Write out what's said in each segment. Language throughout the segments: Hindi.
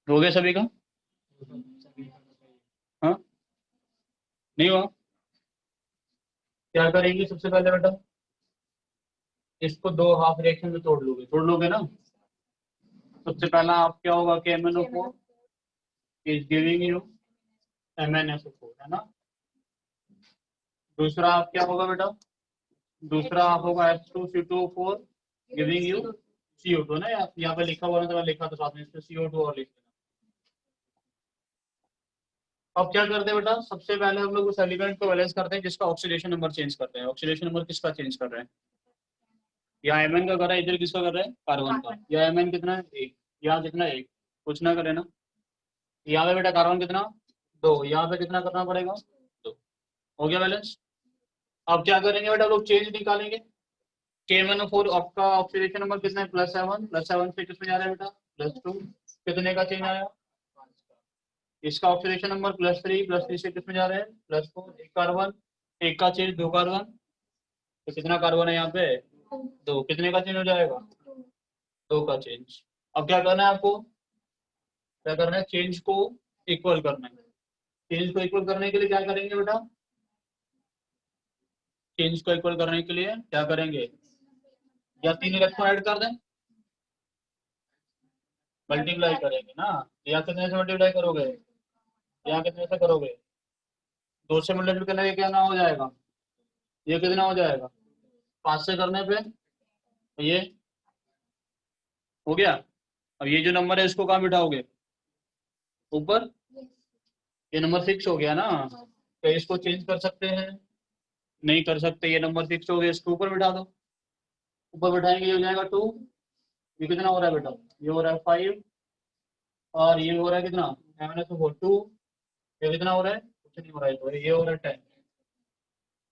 हो गया सभी का? हाँ नहीं हुआ? क्या करेंगे सबसे पहले बेटा, इसको दो हाफ रिएक्शन में तोड़ लोगे ना। सबसे पहला आप क्या होगा कि MnO4 is giving you MnSO4 है ना। दूसरा आप क्या होगा बेटा, दूसरा आप होगा H2CO4 गिविंग यू CO2 ना। यहाँ पे लिखा हुआ है तो मैं लिखा था साथ में, इसमें CO2 और लिख देना। अब क्या करते हैं बेटा, सबसे पहले हम लोग उस एलिमेंट को बैलेंस करते हैं जिसका ऑक्सीडेशन नंबर चेंज करते हैं। ऑक्सीडेशन नंबर किसका चेंज कर रहे हैं? यहाँ Mn का कर रहा है, इधर किसका कर रहा है? कार्बन का। या Mn कितना है? 1। यहाँ कितना है? 1। कुछ ना करे ना। यहाँ पे बेटा कार्बन कितना? 2। यहाँ पे कितना करना पड़ेगा? 2। हो गया बैलेंस। अब क्या करेंगे बेटा, लोग चेंज निकालेंगे। K1O4 आपका ऑक्सीडेशन नंबर कितना है? +7। +7 से किसमें जा रहा है बेटा? +2। कितने का चेंज आया? इसका ऑक्सीडेशन नंबर +3। +3 से किसमें जा रहे हैं? +4। एक कार्बन, एक का चेंज 2 कार्बन, तो कितना कार्बन है यहाँ पे? 2। कितने का चेंज हो जाएगा? 2 का चेंज। अब क्या करना है आपको, क्या करना है, चेंज को इक्वल करना है। चेंज को इक्वल करने के लिए क्या करेंगे बेटा, चेंज को इक्वल करने के लिए क्या करेंगे, या 3 इलेक्ट्रॉन ऐड कर दें, मल्टीप्लाई करेंगे ना। या कितने से मल्टीप्लाई करोगे, या कितने से करोगे? 2 से मल्टीप्लाई करने के क्या ना हो जाएगा, ये कितना हो जाएगा? 5 से करने पे ये हो गया। अब ये जो नंबर है इसको कहाँ बिठाओगे? ऊपर। ये नंबर फिक्स हो गया ना, तो इसको चेंज कर सकते हैं? नहीं कर सकते, ये नंबर फिक्स हो गया, इसको ऊपर बिठा दो। ऊपर बिठाएंगे ये हो जाएगा 2। ये कितना हो रहा है बेटा, ये हो रहा है 5, और ये हो रहा है कितना, MnSO4 2। ये कितना हो रहा है? कुछ नहीं हो रहा है, तो ये हो रहा है 10।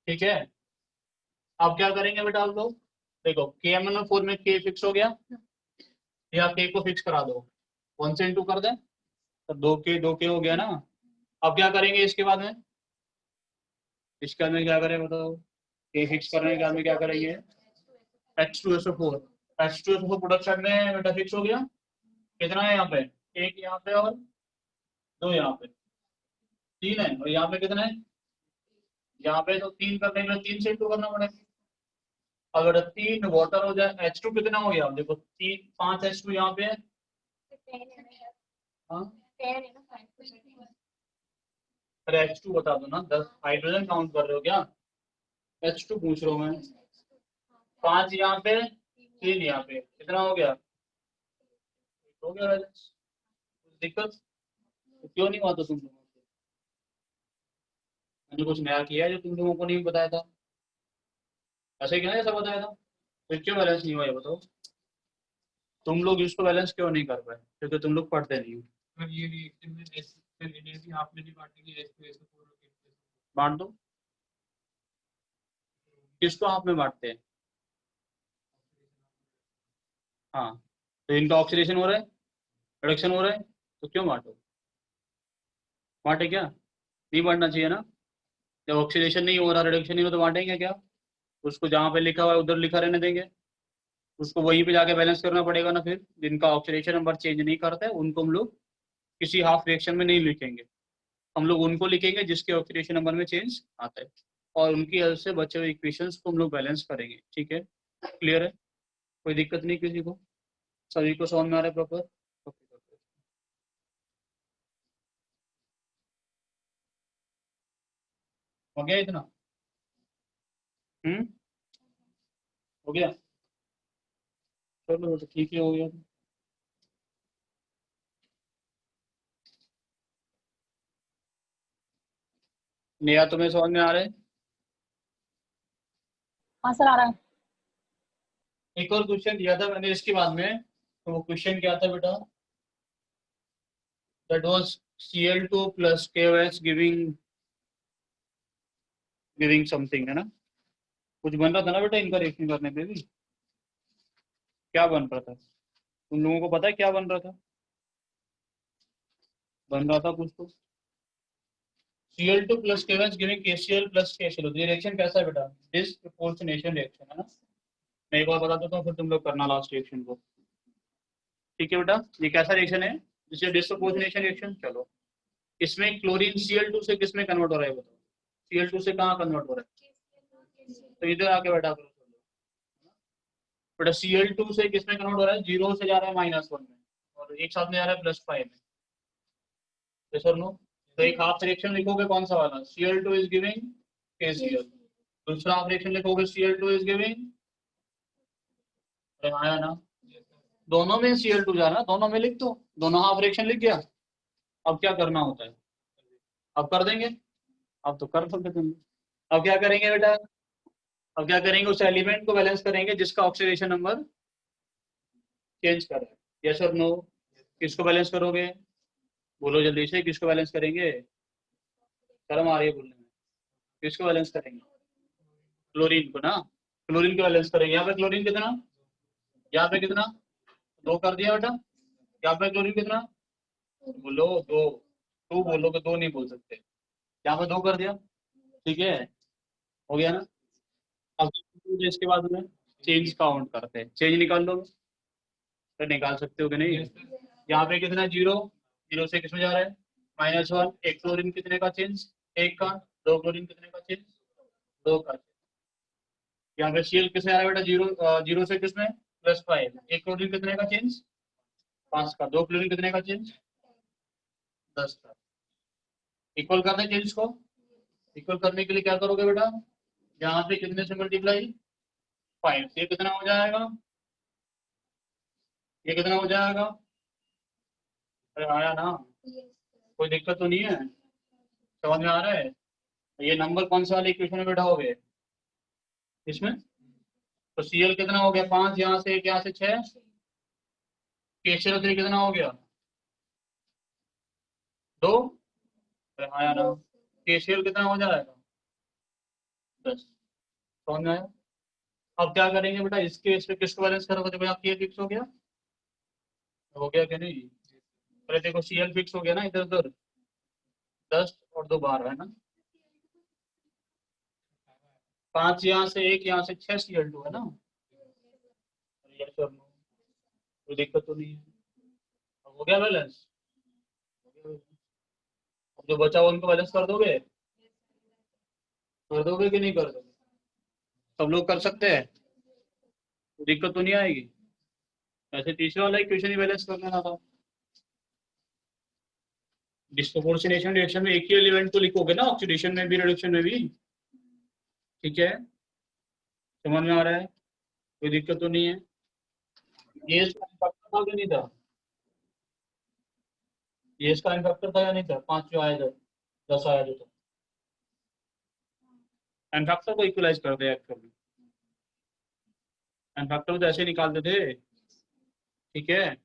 ठीक है। अब क्या करेंगे बेटा आप लोग, देखो KMnO4 में K फिक्स हो गया, या K को फिक्स करा दो, 1 से इंटू कर दें तो 2K हो गया ना। अब क्या करेंगे इसके बाद में, इसके बाद में क्या करें बताओ, K फिक्स करने के बाद में क्या करेंगे, H2SO4। H2SO4 प्रोडक्शन में बेटा फिक्स हो गया। कितना है यहाँ पे? 1 यहाँ पे और 2 यहाँ पे, 3 है। और यहाँ पे कितना है? यहाँ पे तो 3 करने के लिए 3 से इंटू करना पड़ेगा। अगर 3 वाटर हो जाए, H2 कितना हो गया देखो, 3 5 H2 यहाँ पे है। हाँ अरे H2 बता दो ना, 10 हाइड्रोजन काउंट कर रहे हो क्या? H2 पूछ रहा हूँ मैं। 5 यहाँ पे, 3 यहाँ पे, कितना हो गया? हो गया बैलेंस। दिक्कत तो क्यों नहीं हुआ था तुम लोगों को? मैंने कुछ नया किया है जो तुम लोगों को नहीं बताया था? ऐसे क्या ऐसा बताया था, फिर क्यों बैलेंस नहीं हुआ ये बताओ? तुम लोग इसको बैलेंस क्यों नहीं कर पाए? क्योंकि तुम लोग पढ़ते नहीं हो। ये रिएक्शन में भी आपने नहीं बांटेंगे, बांट दो। किसको आप में बांटते हैं? हाँ, तो इनका ऑक्सीडेशन हो रहा है, रिडक्शन हो रहा है, तो क्यों बांटो? बांटे क्या? नहीं बांटना चाहिए ना। जब ऑक्सीडेशन नहीं हो रहा, रिडक्शन नहीं हो रहा, तो बांटेंगे क्या? उसको जहाँ पे लिखा हुआ है उधर लिखा रहने देंगे। उसको वहीं पे जाके बैलेंस करना पड़ेगा ना। फिर जिनका ऑक्सीडेशन नंबर चेंज नहीं करता है उनको हम लोग किसी हाफ रिएक्शन में नहीं लिखेंगे। हम लोग उनको लिखेंगे जिसके ऑक्सीडेशन नंबर में चेंज आता है, और उनकी हेल्प से बचे हुए इक्वेशंस को हम लोग बैलेंस करेंगे। ठीक है, क्लियर है? कोई दिक्कत नहीं किसी को? सभी को समझ में आ रहा है प्रॉपर? हो गया इतना? हो गया। चलो तो ठीक ही हो गया। नया तुम्हें समझ में आ रहा है? हाँ सर आ रहा है। एक और क्वेश्चन दिया था मैंने इसके बाद में, तो वो क्वेश्चन क्या था बेटा, that was Cl2 plus KOH giving something, है ना? कुछ बन रहा था ना बेटा इनका रिएक्शन करने पे भी? क्या बन रहा था तुम लोगों को पता है? क्या बन रहा था? बन रहा था कुछ तो, Cl2 plus KOH giving KCl plus KCl। ये रिएक्शन कैसा है बेटा? डिसप्रपोर्शनेशन रिएक्शन है ना। मैं एक बार बता देता हूँ फिर तुम लोग करना लास्ट रिएक्शन को। ठीक है बेटा, ये कैसा रिएक्शन है? इसे डिस्प्रोपोर्शनेशन रिएक्शन। चलो इसमें क्लोरीन Cl2 से किस में कन्वर्ट हो रहा है बताओ? Cl2 से कहाँ कन्वर्ट हो रहा है? तो इधर आके बैठा करो। बेटा Cl2 से किस में कन्वर्ट हो रहा है? 0 से जा रहा है -1 में, और एक साथ में जा रहा है +5 में। यस और नो? तो एक हाफ रिएक्शन लिखोगे कौन सा वाला? Cl2 is giving KCl। दूसरा हाफ रिएक्शन लिखोगे Cl2 इज गिविंग, आया ना? दोनों में Cl2 जा रहा है, दोनों में लिख दो, दोनों हाफ रिएक्शन लिख गया। अब क्या करना होता है? अब कर देंगे, अब तो कर सकते तुम। अब क्या करेंगे बेटा? अब क्या करेंगे? उस एलिमेंट को बैलेंस करेंगे जिसका ऑक्सीडेशन नंबर चेंज कर रहा है। यस और नो? किसको बैलेंस करोगे? बोलो जल्दी से, किसको बैलेंस करेंगे? शर्म आ रही है बोलने में। किसको बैलेंस करेंगे? क्लोरीन को ना। क्लोरीन को बैलेंस करेंगे। यहाँ पे क्लोरीन कितना? यहाँ पे कितना? 2 कर दिया बेटा। यहाँ पे क्लोरीन कितना? बोलो 2। 2 बोलोगे, 2 नहीं बोल सकते। यहाँ पे 2 कर दिया, ठीक है, हो गया ना? अब इसके बाद में चेंज काउंट करते हैं। चेंज निकाल लो, तो निकाल सकते हो कि नहीं? यहाँ पे कितना? 0। 0 से किसमें जा रहा है? -1। एक क्लोरीन कितने का चेंज? 1 का। 2 क्लोरीन कितने का चेंज? 2 का। यहाँ पे Cl किसमें आ रहा है बेटा? 0 से किसमें? +5। एक क्लोरीन कितने का चेंज? 5 का। 2 क्लोरीन कितने का चेंज? 10 का। इक्वल करना है चेंज को। इक्वल करने के लिए क्या करोगे बेटा? यहाँ पे कितने से मल्टीप्लाई? 5। ये कितना हो जाएगा? ये कितना हो जाएगा? अरे आया ना? कोई दिक्कत तो नहीं है? समझ में आ रहा है? ये नंबर कौन सा वाले इक्वेशन में बैठाओगे? इसमें। तो Cl कितना हो गया? 5 यहाँ से, 1 यहाँ से 6। KCl3 कितना हो गया? 2। अरे आया ना? KCl कितना हो जाएगा? 10। समझ में आया? अब क्या करेंगे बेटा? इसके इस पे किसको बैलेंस करोगे? देखो यहाँ K फिक्स हो गया कि नहीं? पहले देखो Cl फिक्स हो गया ना, इधर उधर 10 और 2 12 है ना? 5 यहाँ से, 1 यहाँ से, 6 Cl2 है ना? ये सब कोई दिक्कत तो नहीं है? अब हो गया बैलेंस? अब जो बचा हुआ उनको बैलेंस कर दोगे कि नहीं कर दोगे? सब लोग कर सकते हैं? कोई दिक्कत तो नहीं आएगी? ऐसे तीसरा वाला इक्वेशन ही बैलेंस कर लेना था। डिस्प्रोपोर्शनेशन रिएक्शन में एक ही एलिमेंट तो लिखोगे ना, ऑक्सीडेशन में भी रिडक्शन में भी, ठीक है? समझ में आ रहा है? कोई दिक्कत तो नहीं है? ये इसका फैक्टर था कि नहीं था? ये इसका फैक्टर था या नहीं था? 5 जो आया, जब 10 आया जो था, एन फैक्टर को इक्वलाइज कर दे एक्चुअली। एन फैक्टर तो ऐसे निकालते थे, ठीक है?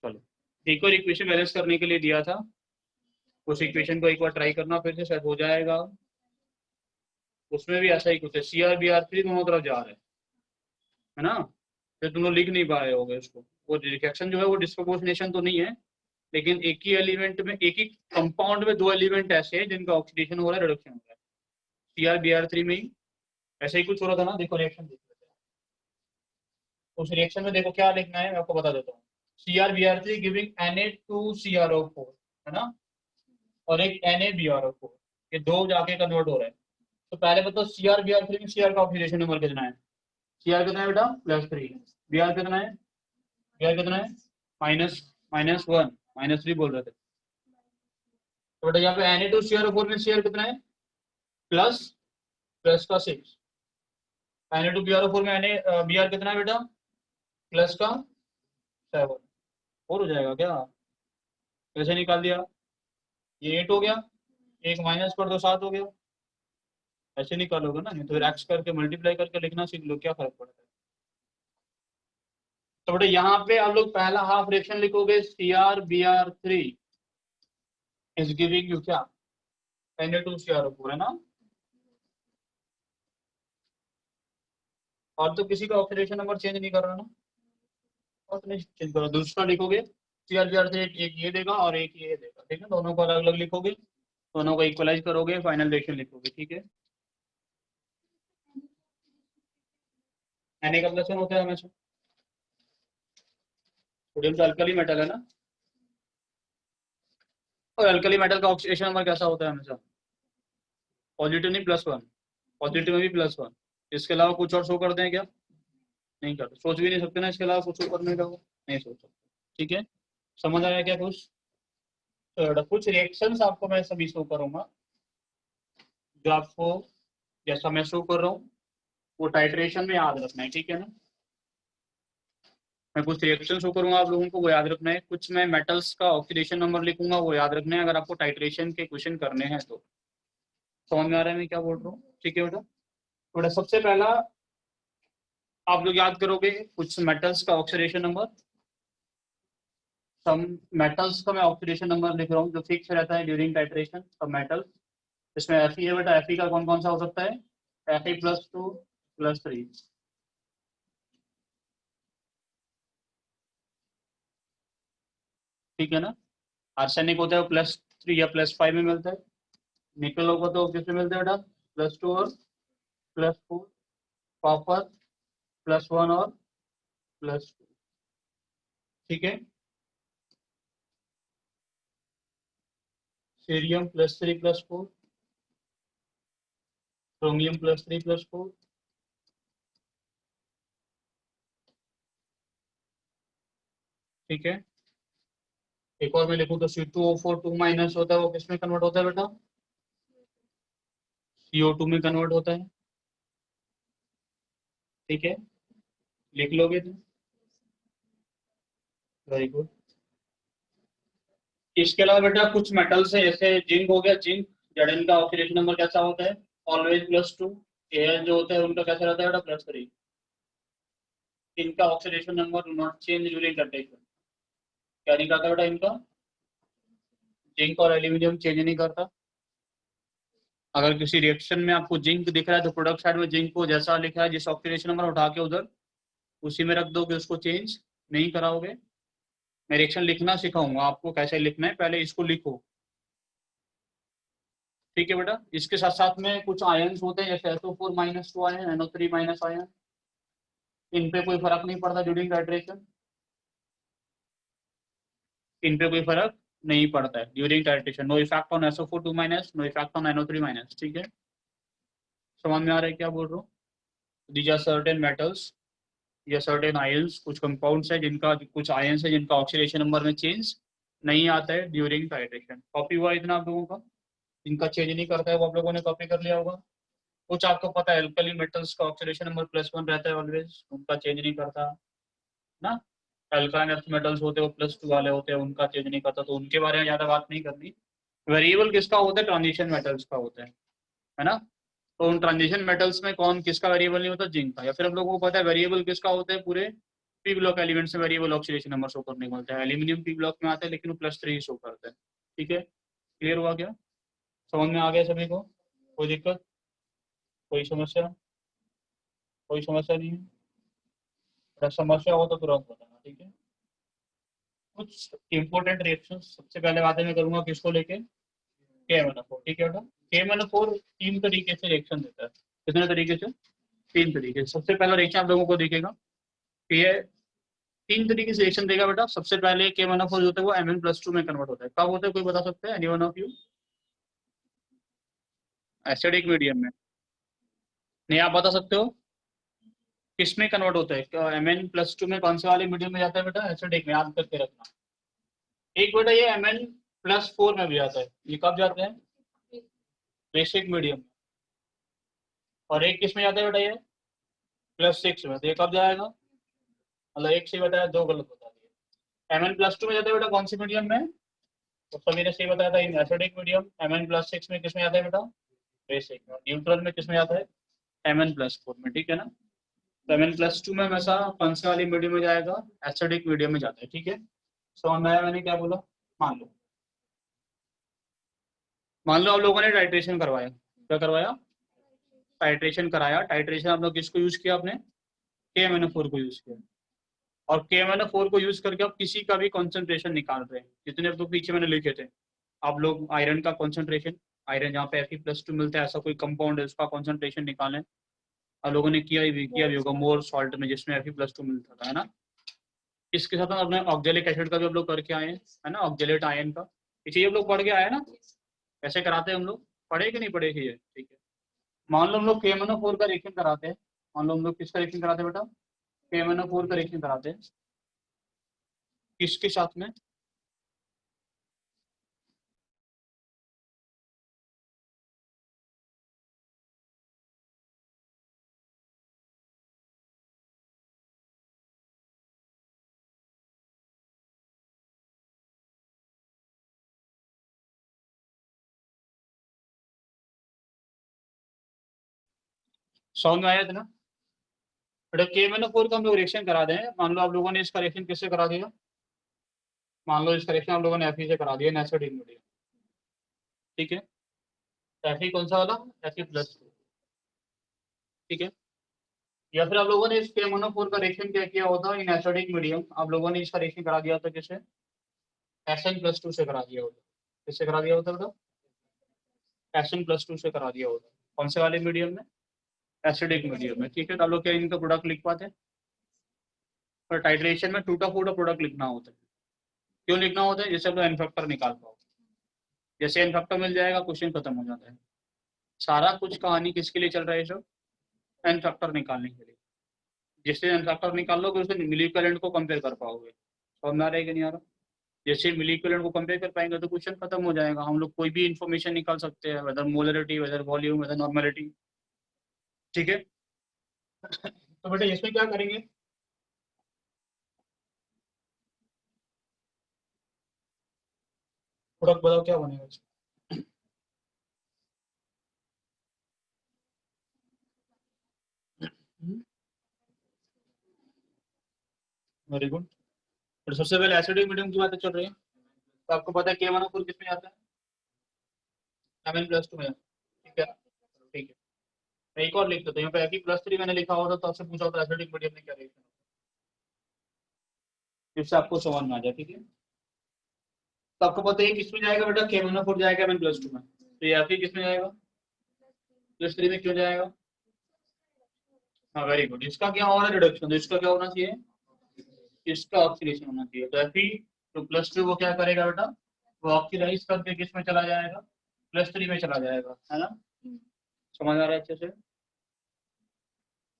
चलो, एक और इक्वेशन बैलेंस करने के लिए दिया था, उस इक्वेशन को एक बार ट्राई करना, फिर से शायद हो जाएगा। उसमें भी ऐसा ही कुछ है, Cr Br3 दोनों तरफ जा रहा है ना? फिर तुम लोग लिख नहीं पाए होगे उसको। वो रिएक्शन जो है वो डिस्प्रोपोर्शनेशन तो नहीं है, लेकिन एक ही एलिमेंट में, एक ही कंपाउंड में 2 एलिमेंट ऐसे हैं जिनका ऑक्सीडेशन हो रहा है, रिडक्शन हो रहा है। Cr Br3 में ही ऐसा ही कुछ हो रहा था ना? देखो रिएक्शन देख लेते हैं। उस रिएक्शन में देखो क्या लिखना है, मैं आपको बता देता हूँ। Cr Br3 गिविंग Na2CrO4, है ना? और एक NaBrO4, ये 2 जाके कन्वर्ट हो रहा है। तो पहले बताओ Cr Br3 में Cr का ऑक्सीडेशन नंबर कितना है? Cr कितना है बेटा? +3। Br कितना है? Br कितना है? -1, -3 बोल रहे थे। तो बेटा यहाँ पे Na2CrO4 में Cr कितना है? प्लस प्लस का 6। Na2BrO4 में Br कितना है बेटा? प्लस का 7। और हो जाएगा क्या? कैसे निकाल दिया? ये 8 हो गया, एक माइनस कर दो, 7 हो गया। ऐसे निकालोगे ना, नहीं तो फिर एक्स करके मल्टीप्लाई करके लिखना सीख लो, क्या फर्क पड़ता है? तो बेटा यहाँ पे आप लोग पहला हाफ रिएक्शन लिखोगे, Cr Br3 is giving you क्या? Na2CrO4, है ना? और तो किसी का ऑक्सीडेशन नंबर चेंज नहीं कर रहा ना? और तो नहीं चेंज कर रहा। दूसरा लिखोगे Cr Br3, एक ये देगा और एक ये देगा, ठीक है? दोनों को अलग अलग लिखोगे, दोनों को इक्वलाइज करोगे, फाइनल रिएक्शन लिखोगे, ठीक है? Na का प्लस होता है हमेशा। सोडियम तो अल्कली मेटल है ना? और अल्कली मेटल का ऑक्सीडेशन नंबर कैसा होता है हमेशा? पॉजिटिव नहीं, +1। पॉजिटिव में भी +1। इसके अलावा कुछ और शो कर दें क्या? नहीं करते, सोच भी नहीं सकते ना इसके अलावा कुछ शो करने का, वो नहीं सोच सकते। ठीक है, समझ आया क्या कुछ? तो कुछ रिएक्शंस आपको मैं सभी शो करूंगा, जो आपको जैसा मैं शो कर रहा हूँ वो टाइट्रेशन में याद रखना है, ठीक है ना? मैं कुछ रिएक्शन शो करूंगा आप लोगों को, वो याद रखना है। कुछ मैं मेटल्स का ऑक्सीडेशन नंबर लिखूंगा, वो याद रखना है अगर आपको टाइट्रेशन के क्वेश्चन करने हैं तो। समझ में आ रहा है मैं क्या बोल रहा हूँ? ठीक है बेटा। बेटा सबसे पहला आप लोग याद करोगे कुछ मेटल्स का ऑक्सीडेशन नंबर। सम मेटल्स का मैं ऑक्सीडेशन नंबर लिख रहा हूँ जो फिक्स रहता है ड्यूरिंग टाइट्रेशन। सब मेटल, इसमें Fe है बेटा। Fe का कौन कौन सा हो सकता है? Fe+2 +3। ठीक है ना? आर्सेनिक होता है +3 या +5 में मिलता है। निकल होगा तो किसमें मिलता है बेटा? +2 और +4। कॉपर +1 और +2। ठीक है। सीरियम +3 +4। क्रोमियम +3 +4। ठीक है। एक और मैं लिखूं तो C2O4 2- होता है, वो किसमें कन्वर्ट होता है बेटा? CO2 में कन्वर्ट होता है। ठीक है, लिख लोगे तो वेरी गुड। इसके अलावा बेटा कुछ मेटल्स है जैसे जिंक हो गया। जिंक, जड़न का ऑक्सीडेशन नंबर कैसा होता है? ऑलवेज +2। एयर जो होता है उनका कैसा रहता है बेटा? +3। इनका oxidation number do not change during condition. क्या नहीं करता बेटा इनका? जिंक और एल्यूमिनियम चेंज नहीं करता। अगर किसी रिएक्शन में आपको जिंक दिख रहा है तो प्रोडक्ट साइड में जिंक को जैसा लिखा है जिस ऑक्सीडेशन नंबर उठा के उधर उसी में रख दोगे, उसको चेंज नहीं कराओगे। मैं रिएक्शन लिखना सिखाऊंगा आपको कैसे लिखना है, पहले इसको लिखो। ठीक है बेटा। इसके साथ साथ में कुछ आयन्स होते हैं जैसे SO4- आयन, NO3- आयन। इन पे कोई फर्क नहीं पड़ता ड्यूरिंग टाइट्रेशन। इन पे कोई फर्क नहीं पड़ता है during titration. No effect on SO4 2-, no effect on NO3-। ठीक है, समझ में आ रहा है क्या बोल रहा हूँ? दीज आर सर्टेन मेटल्स या सर्टेन आयंस, कुछ कंपाउंड्स है जिनका, कुछ आयंस है जिनका ऑक्सीडेशन नंबर में चेंज नहीं आता है ड्यूरिंग टाइट्रेशन। कॉपी हुआ इतना आप लोगों का? जिनका चेंज नहीं करता है वो आप लोगों ने कॉपी कर लिया होगा। कुछ आपको पता है अल्कली मेटल्स का ऑक्सीडेशन नंबर +1 रहता है ऑलवेज, उनका चेंज नहीं करता ना। अल्काइन अर्थ मेटल्स होते हैं वो +2 वाले होते हैं, उनका चेंज नहीं करता, तो उनके बारे में ज्यादा बात नहीं करनी। वेरिएबल किसका होता है? ट्रांजिशन मेटल्स का होता है ना। तो उन ट्रांजिशन मेटल्स में कौन किसका वेरिएबल नहीं होता? जिंक का। या फिर हम लोगों को पता है वेरिएबल किसका होता है? पूरे पी ब्लॉक एलिमेंट से वेरिएबल ऑक्सीडेशन नंबर शो करने को मिलता है। एल्यूमिनियम पी ब्लॉक में आता है लेकिन वो +3 शो करता है। ठीक है, क्लियर हुआ क्या? समझ में आ गया सभी को? कोई दिक्कत, कोई समस्या? कोई समस्या नहीं है? अगर समस्या हो तो तुरंत बताना, ठीक है। कुछ इंपॉर्टेंट रिएक्शन सबसे पहले बातें मैं करूंगा किसको लेके? KMnO4। ठीक है बेटा। KMnO4 तीन तरीके से रिएक्शन देता है। कितने तरीके से? तीन तरीके से। सबसे पहला रिएक्शन आप लोगों को दिखेगा कि ये तीन तरीके से रिएक्शन देगा बेटा। सबसे पहले KMnO4 जो होता है वो Mn+2 में कन्वर्ट होता है। कब होता है कोई बता सकता है? Anyone of you? Acidic medium में? नहीं, आप बता सकते हो किस में कन्वर्ट होता है? Mn+2 में कौन से वाले मीडियम में जाता है बेटा? एसिडिक में, याद करके रखना। एक बेटा ये Mn+4 में भी आता है, ये कब जाते हैं? Basic medium. और एक किस में जाता है बेटा? ये +6 में। तो ये कब जाएगा? मतलब एक से बताया, दो गलत बता दिए। Mn+2 में जाता है बेटा कौन सी मीडियम में? तो सभी ने सही बताया था, इन एसिडिक मीडियम। Mn+6 में किस में आता है बेटा? बेसिक में। न्यूट्रल में किस में आता है? Mn+4 में। ठीक है ना। तो Mn+2 में हमेशा कौन से वाली मीडियम में जाएगा? एसिडिक मीडियम में जाता है। ठीक है, समझ में आया मैंने क्या बोला? मान लो, मान लो आप लोगों ने टाइट्रेशन करवाया। क्या करवाया? टाइट्रेशन कराया। टाइट्रेशन आप लोग किसको यूज किया? आपने KMnO4 को यूज किया। और KMnO4 को यूज करके आप किसी का भी कॉन्सेंट्रेशन निकाल रहे हैं, जितने आप लोग पीछे मैंने लिखे थे। आप लोग आयरन का कॉन्सेंट्रेशन, आयरन जहाँ पे Fe+2 मिलता है ऐसा कोई कंपाउंड है उसका कॉन्सेंट्रेशन निकालें। आप लोगों ने किया भी होगा मोर सॉल्ट में जिसमें Fe+2 मिलता था, है ना। इसके साथ हम अपने ऑक्जेलिक एसिड का भी आप लोग करके आए हैं, है ना, ऑक्जेलेट आयन का। ये चीज हम लोग पढ़ के आए ना, कैसे कराते हैं हम लोग, पढ़े कि नहीं पढ़े ये, ठीक है। मान लो हम लोग KMnO4 का रिएक्शन कराते हैं, मान लो हम लोग किसका रिएक्शन कराते हैं बेटा, KMnO4 का रिएक्शन कराते हैं, किसके साथ में, समझ में आया था ना बेटा। KMnO4 का हम लोग रिएक्शन करा दें, मान लो आप लोगों ने इसका रिएक्शन किससे करा दिया, मान लो इसका रिएक्शन आप लोगों ने Fe से करा दिया, नेचुरल मीडियम, ठीक है। Fe कौन सा वाला, Fe+2, ठीक है। या फिर आप लोगों ने इस KMnO4 का रिएक्शन क्या किया होता, इन एसिडिक मीडियम आप लोगों ने इसका रिएक्शन करा दिया था किससे, Sn+2 से करा दिया होता, किससे करा दिया होता बेटा, Sn+2 से करा दिया होता, कौन से वाले मीडियम में, एसिडिक मीडियम में, ठीक है। तो आप लोग क्या इनका प्रोडक्ट लिख पाते हैं, पर टाइट्रेशन में टूटा फूटा प्रोडक्ट लिखना होता है, क्यों लिखना होता है, जैसे आप एन फैक्टर निकाल पाओ, जैसे एन फैक्टर मिल जाएगा क्वेश्चन खत्म हो जाता है। सारा कुछ कहानी किसके लिए चल रहा है सब, एन फैक्टर निकालने के लिए, जिससे एन फैक्टर निकाल लोगे उससे मिलीक्वेलेंट को कंपेयर कर पाओगे, समझ में आ रहा है कि नहीं आ रहा। जैसे मिलीक्वेलेंट को कंपेयर कर पाएंगे तो क्वेश्चन खत्म हो जाएगा, हम लोग कोई भी इंफॉर्मेशन निकाल सकते हैं, whether molarity, whether volume, whether normality, ठीक है। तो बेटा इसमें क्या करेंगे, प्रोडक्ट बताओ क्या बनेगा, वेरी गुड। तो सबसे पहले एसिडिक मीडियम की बातें चल रही है, तो आपको पता है KMnO4 किस में आता है, Mn+2 में, ठीक है, ठीक है। मैं एक और लिख देता हूँ, यहाँ पे Fe+3 मैंने लिखा होता तो आपसे पूछा होता एसिडिक मीडियम में क्या रिएक्शन होता है, इससे आपको समझ में आ जाए, ठीक है। तो आपको पता है किसमें जाएगा बेटा, KMnO4 जाएगा Mn+2 में, तो ये Fe किसमें जाएगा, +3 में क्यों जाएगा, हाँ वेरी गुड। इसका क्या हो रहा है रिडक्शन, तो इसका क्या होना चाहिए, इसका ऑक्सीडेशन होना चाहिए, तो Fe तो +2 वो क्या करेगा बेटा, वो ऑक्सीडाइज करके किस में चला जाएगा, +3 में चला जाएगा, है ना, समझ आ रहा है अच्छे से।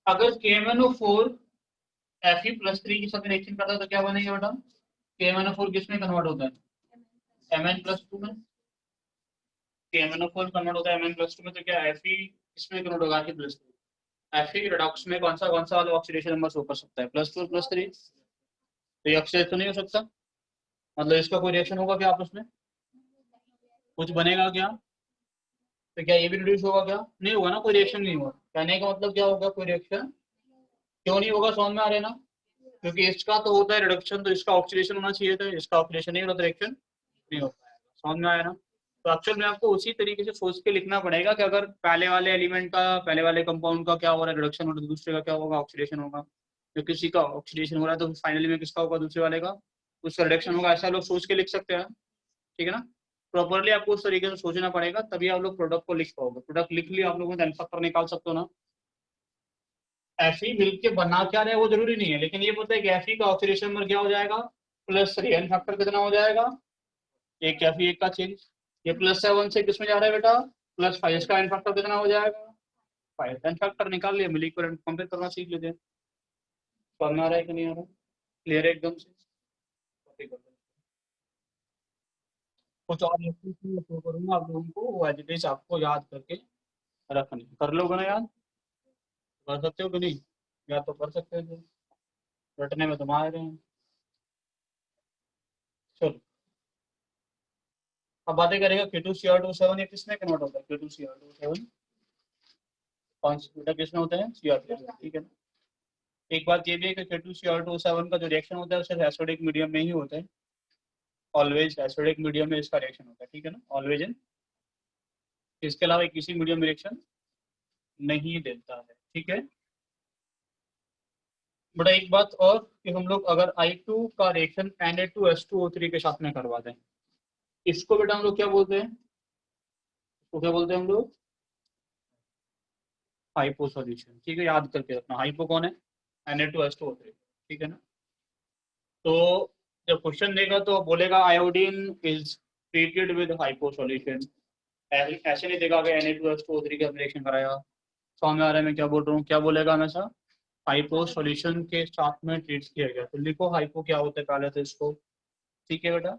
अगर KMnO4 Fe+3 के साथ रिएक्शन करता है तो क्या बनेगा बेटा, KMnO4 किस में कन्वर्ट होता है, Mn+2 में, KMnO4 कन्वर्ट होता है Mn+2 में, तो क्या Fe इसमें कन्वर्ट होगा Fe+3, Fe रिडॉक्स में कौन सा वाला ऑक्सीडेशन नंबर शो कर सकता है, +2 और +3, तो ये ऑक्सीडेशन तो नहीं हो सकता, मतलब इसका कोई रिएक्शन होगा क्या आपस में, कुछ बनेगा क्या, तो क्या ये भी रिड्यूस होगा क्या, नहीं होगा ना, कोई रिएक्शन नहीं होगा, कहने का मतलब क्या होगा, कोई रिएक्शन क्यों नहीं होगा, समझ में आ रहा है ना, क्योंकि इसका तो होता है रिडक्शन, तो इसका ऑक्सीडेशन होना चाहिए था, इसका ऑक्सीडेशन नहीं होता, रिएक्शन नहीं हो पाएगा, समझ में आया ना। तो एक्चुअल में आपको उसी तरीके से सोच के लिखना पड़ेगा कि अगर पहले वाले एलिमेंट का, पहले वाले कंपाउंड का क्या हो रहा है रिडक्शन, और दूसरे का क्या होगा ऑक्सीडेशन होगा, तो किसी का ऑक्सीडेशन हो रहा है तो फाइनली में किसका होगा, दूसरे वाले का, उसका रिडक्शन होगा, ऐसा लोग सोच के लिख सकते हैं, ठीक है ना। प्रॉपरली आपको उस तरीके से सोचना पड़ेगा, तभी आप लोग प्रोडक्ट को लिख पाओगे, प्रोडक्ट लिख लिया आप लोगों ने फैक्टर निकाल सकते हो ना। Fe मिलके बना क्या रहे वो जरूरी नहीं है, लेकिन ये पता है कि Fe का ऑक्सीडेशन नंबर क्या हो जाएगा, +3, एन फैक्टर कितना हो जाएगा, एक Fe एक का चेंज, ये +7 से किसमें जा रहा है बेटा, +5, इसका एन फैक्टर कितना हो जाएगा, 5, एन फैक्टर निकाल लिया, मिली करंट कंपेयर करना सीख लेते हैं, समझ में आ रहा है कि नहीं आ रहा, क्लियर है एकदम से, कुछ और शो करूंगा आप लोगों को, वो एज इट इज आपको याद करके रखनी, कर लोगे ना याद, कर सकते हो कि नहीं, याद तो कर सकते हो, रटने में तो मार रहे हैं। चलो अब बातें करेंगे K2Cr27, ये किसमें कन्वर्ट होता है, K2Cr27 पांच बेटा किसमें होता है, Cr, ठीक है ना। एक बात ये भी है कि K2Cr27 का जो रिएक्शन होता है वो सिर्फ एसिडिक मीडियम में ही होता है, ऑलवेज एसिडिक मीडियम में इसका रिएक्शन होता है, ठीक है ना, ऑलवेज इन, इसके अलावा किसी मीडियम में रिएक्शन नहीं देता है, ठीक है। बड़ा एक बात और कि हम लोग अगर I2 का रिएक्शन Na2H2O3 के साथ में करवा दें, इसको बेटा हम लोग क्या बोलते हैं, इसको क्या बोलते हैं हम लोग, हाइपो सॉल्यूशन, ठीक है, याद करके रखना, हाइपो कौन है, Na2H2O3, ठीक है ना। तो जब क्वेश्चन देगा तो बोलेगा iodine is treated with hypo solution. ऐसे नहीं देखा कि Na2H2O3 का रिएक्शन कराया। समझ में आ रहा है मैं क्या बोल रहा हूँ? क्या बोलेगा हमेशा? हाइपो सॉल्यूशन के साथ में ट्रीट किया गया। तो लिखो हाइपो क्या होता है पहले तो इसको। ठीक है बेटा,